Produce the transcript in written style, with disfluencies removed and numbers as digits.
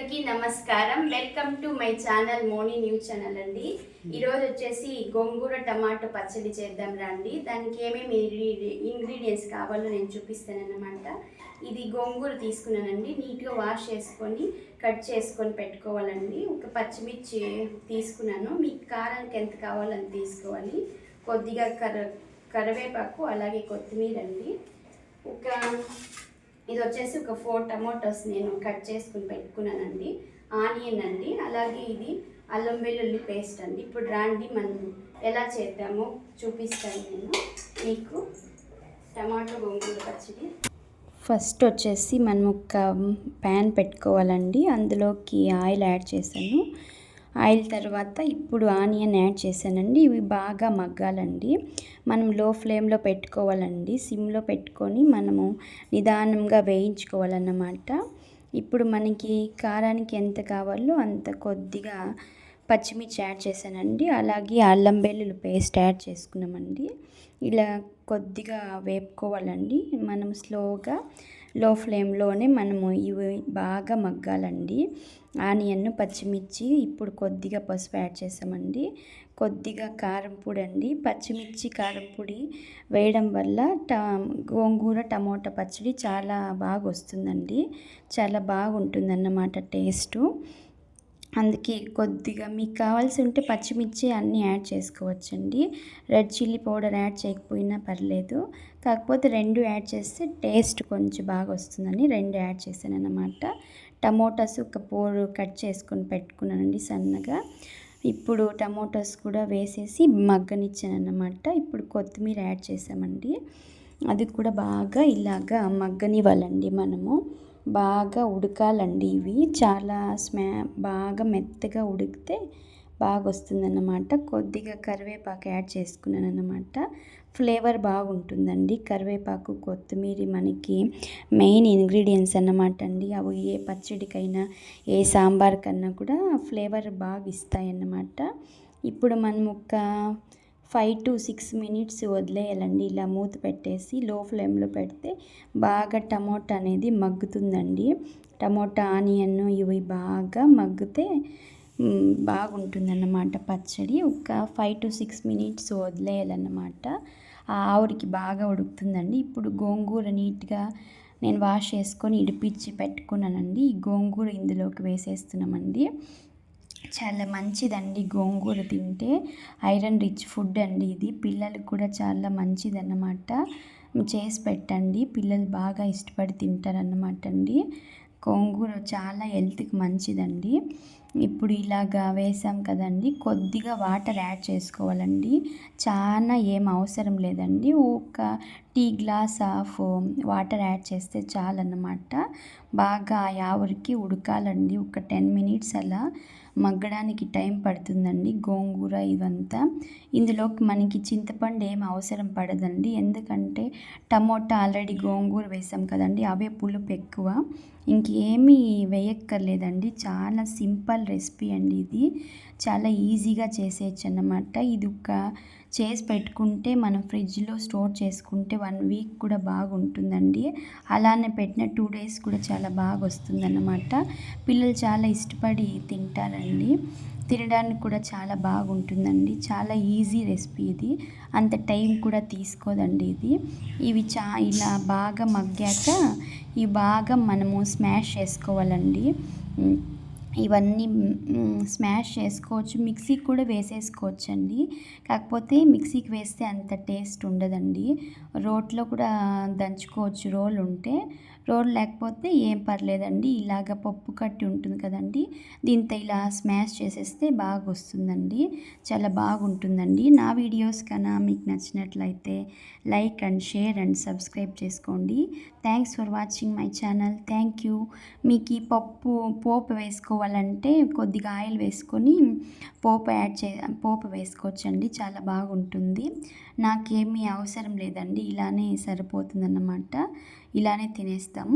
అందరికీ నమస్కారం. Welcome to my channel Moni news channel అండి. ఈరోజు వచ్చేసి గోంగూర టమాటో పచ్చడి చేద్దాం రండి. దానికి ఏమేమి ఇంగ్రీడియంట్స్ కావాలో నేను చూపిస్తానన్నమాట. ఇది గోంగూర తీసుకున్నానండి. నీట్గా వాష్ చేసుకొని కట్ చేసుకొని పెట్టుకోవాలండి. ఒక పచ్చిమిర్చి తీసుకున్నాను. మీకు కారానికి ఎంత కావాలో అంత తీసుకోవాలి. కొద్దిగా కరివేపాకు అలాగే కొత్తిమీర అండి. ఇది వచ్చేసి ఒక 4 టమాటోస్ నేను కట్ చేసుకుని పెట్టుకున్నానండి. ఆనియన్ అండి, అలాగే ఇది అల్లం వెల్లుల్లి పేస్ట్ అండి. ఇప్పుడు రాండి మనం ఎలా చేద్దామో చూపిస్తాను నేను మీకు. టమాటో గోంగూర పచ్చడి ఫస్ట్ వచ్చేసి మనం ఒక ప్యాన్ పెట్టుకోవాలండి. అందులోకి ఆయిల్ యాడ్ చేశాను. ఆయిల్ తర్వాత ఇప్పుడు ఆనియన్ యాడ్ చేశానండి. ఇవి బాగా మగ్గాలండి. మనం లో ఫ్లేమ్లో పెట్టుకోవాలండి. సిమ్లో పెట్టుకొని మనము నిదానంగా వేయించుకోవాలన్నమాట. ఇప్పుడు మనకి కారానికి ఎంత కావాలో అంత కొద్దిగా పచ్చిమిర్చి యాడ్ చేశానండి. అలాగే అల్లం వెల్లుల్లి పేస్ట్ యాడ్ చేసుకున్నామండి. ఇలా కొద్దిగా వేపుకోవాలండి. మనం స్లోగా లో ఫ్లేమ్లోనే మనము ఇవి బాగా మగ్గాలండి. ఆనియన్, పచ్చిమిర్చి. ఇప్పుడు కొద్దిగా పసుపు యాడ్ చేసామండి. కొద్దిగా కారం పొడి అండి. పచ్చిమిర్చి కారం పొడి వేయడం వల్ల గోంగూర టమోటా పచ్చడి చాలా బాగా వస్తుందండి. చాలా బాగుంటుందన్నమాట టేస్టు. అందుకే కొద్దిగా మీకు కావాల్సి ఉంటే పచ్చిమిర్చి అన్నీ యాడ్ చేసుకోవచ్చండి. రెడ్ చిల్లీ పౌడర్ యాడ్ చేయకపోయినా పర్లేదు. కాకపోతే 2 యాడ్ చేస్తే టేస్ట్ కొంచెం బాగా వస్తుందని 2 యాడ్ చేశాను అన్నమాట. టమోటాస్ ఒక 4 కట్ చేసుకొని పెట్టుకున్నానండి సన్నగా. ఇప్పుడు టమోటాస్ కూడా వేసేసి మగ్గనిచ్చాను అన్నమాట. ఇప్పుడు కొత్తిమీర యాడ్ చేసామండి. అది కూడా బాగా ఇలాగా మగ్గనివ్వాలండి. మనము బాగా ఉడకాలండి. ఇవి చాలా బాగా మెత్తగా ఉడికితే బాగా వస్తుందన్నమాట. కొద్దిగా కరివేపాకు యాడ్ చేసుకున్నాను అన్నమాట. ఫ్లేవర్ బాగుంటుందండి. కరివేపాకు, కొత్తిమీర మనకి మెయిన్ ఇంగ్రీడియంట్స్ అన్నమాట అండి. అవి ఏ పచ్చడికైనా ఏ సాంబార్ కన్నా కూడా ఫ్లేవర్ బాగా ఇస్తాయన్నమాట. ఇప్పుడు మనం ఒక 5 to 6 మినిట్స్ వదిలేయాలండి. ఇలా మూత పెట్టేసి లో ఫ్లేమ్లో పెడితే బాగా టమోటా అనేది మగ్గుతుందండి. టమోటా, ఆనియన్ ఇవి బాగా మగ్గితే బాగుంటుందన్నమాట పచ్చడి. ఒక 5 to 6 మినిట్స్ వదిలేయాలన్నమాట. ఆ ఆవిరికి బాగా ఉడుకుతుందండి. ఇప్పుడు గోంగూర నీట్గా నేను వాష్ చేసుకొని ఇడిపించి పెట్టుకున్నానండి. ఈ గోంగూర ఇందులోకి వేసేస్తున్నామండి. చాలా మంచిదండి గోంగూర తింటే. ఐరన్ రిచ్ ఫుడ్ అండి ఇది. పిల్లలకు కూడా చాలా మంచిదన్నమాట. చేసి పెట్టండి, పిల్లలు బాగా ఇష్టపడి తింటారన్నమాట అండి. గోంగూర చాలా హెల్త్కి మంచిదండి. ఇప్పుడు ఇలాగా వేసాం కదండి, కొద్దిగా వాటర్ యాడ్ చేసుకోవాలండి. చాలా ఏం అవసరం లేదండి. ఒక tea glass of water add చేస్తే చాలన్నమాట. బాగా ఆవిరికి ఉడకాలండి. ఒక 10 మినిట్స్ అలా మగ్గడానికి టైం పడుతుందండి గోంగూర ఇవంతా. ఇందులోకి మనకి చింతపండు ఏం అవసరం పడదండి. ఎందుకంటే టమోటా ఆల్రెడీ గోంగూర వేసాం కదండి, అవే పులుపు ఎక్కువ. ఇంకేమీ వేయక్కర్లేదండి. చాలా సింపుల్ రెసిపీ అండి ఇది. చాలా ఈజీగా చేసేయచ్చు అన్నమాట. ఇది ఒక చేసి పెట్టుకుంటే మనం ఫ్రిడ్జ్లో స్టోర్ చేసుకుంటే 1 వీక్ కూడా బాగుంటుందండి. అలానే పెట్టిన 2 డేస్ కూడా చాలా బాగా వస్తుందన్నమాట. పిల్లలు చాలా ఇష్టపడి తింటారండి. తినడానికి కూడా చాలా బాగుంటుందండి. చాలా ఈజీ రెసిపీ ఇది. అంత టైం కూడా తీసుకోదండి ఇది. ఇవి ఇలా బాగా మగ్గాక ఇవి బాగా మనము స్మాష్ చేసుకోవాలండి. ఇవన్నీ స్మాష్ చేసుకోవచ్చు, మిక్సీకి కూడా వేసేసుకోవచ్చండి. కాకపోతే మిక్సీకి వేస్తే అంత టేస్ట్ ఉండదండి. రోట్లో కూడా దంచుకోవచ్చు రోల్ ఉంటే. రోల్ లేకపోతే ఏం పర్లేదండి. ఇలాగ పప్పు కట్టి ఉంటుంది కదండి, దీంతో ఇలా స్మాష్ చేసేస్తే బాగా వస్తుందండి. చాలా బాగుంటుందండి. నా వీడియోస్ కన్నా మీకు నచ్చినట్లయితే like and share and subscribe చేసుకోండి. Thanks for watching my channel. Thank you. మీకు ఈ పోపు వేసుకోవాలంటే కొద్దిగా ఆయిల్ వేసుకొని పోపు వేసుకోవచ్చండి. చాలా బాగుంటుంది. నాకేమీ అవసరం లేదండి. ఇలానే సరిపోతుందన్నమాట. ఇలానే తినేస్తాము.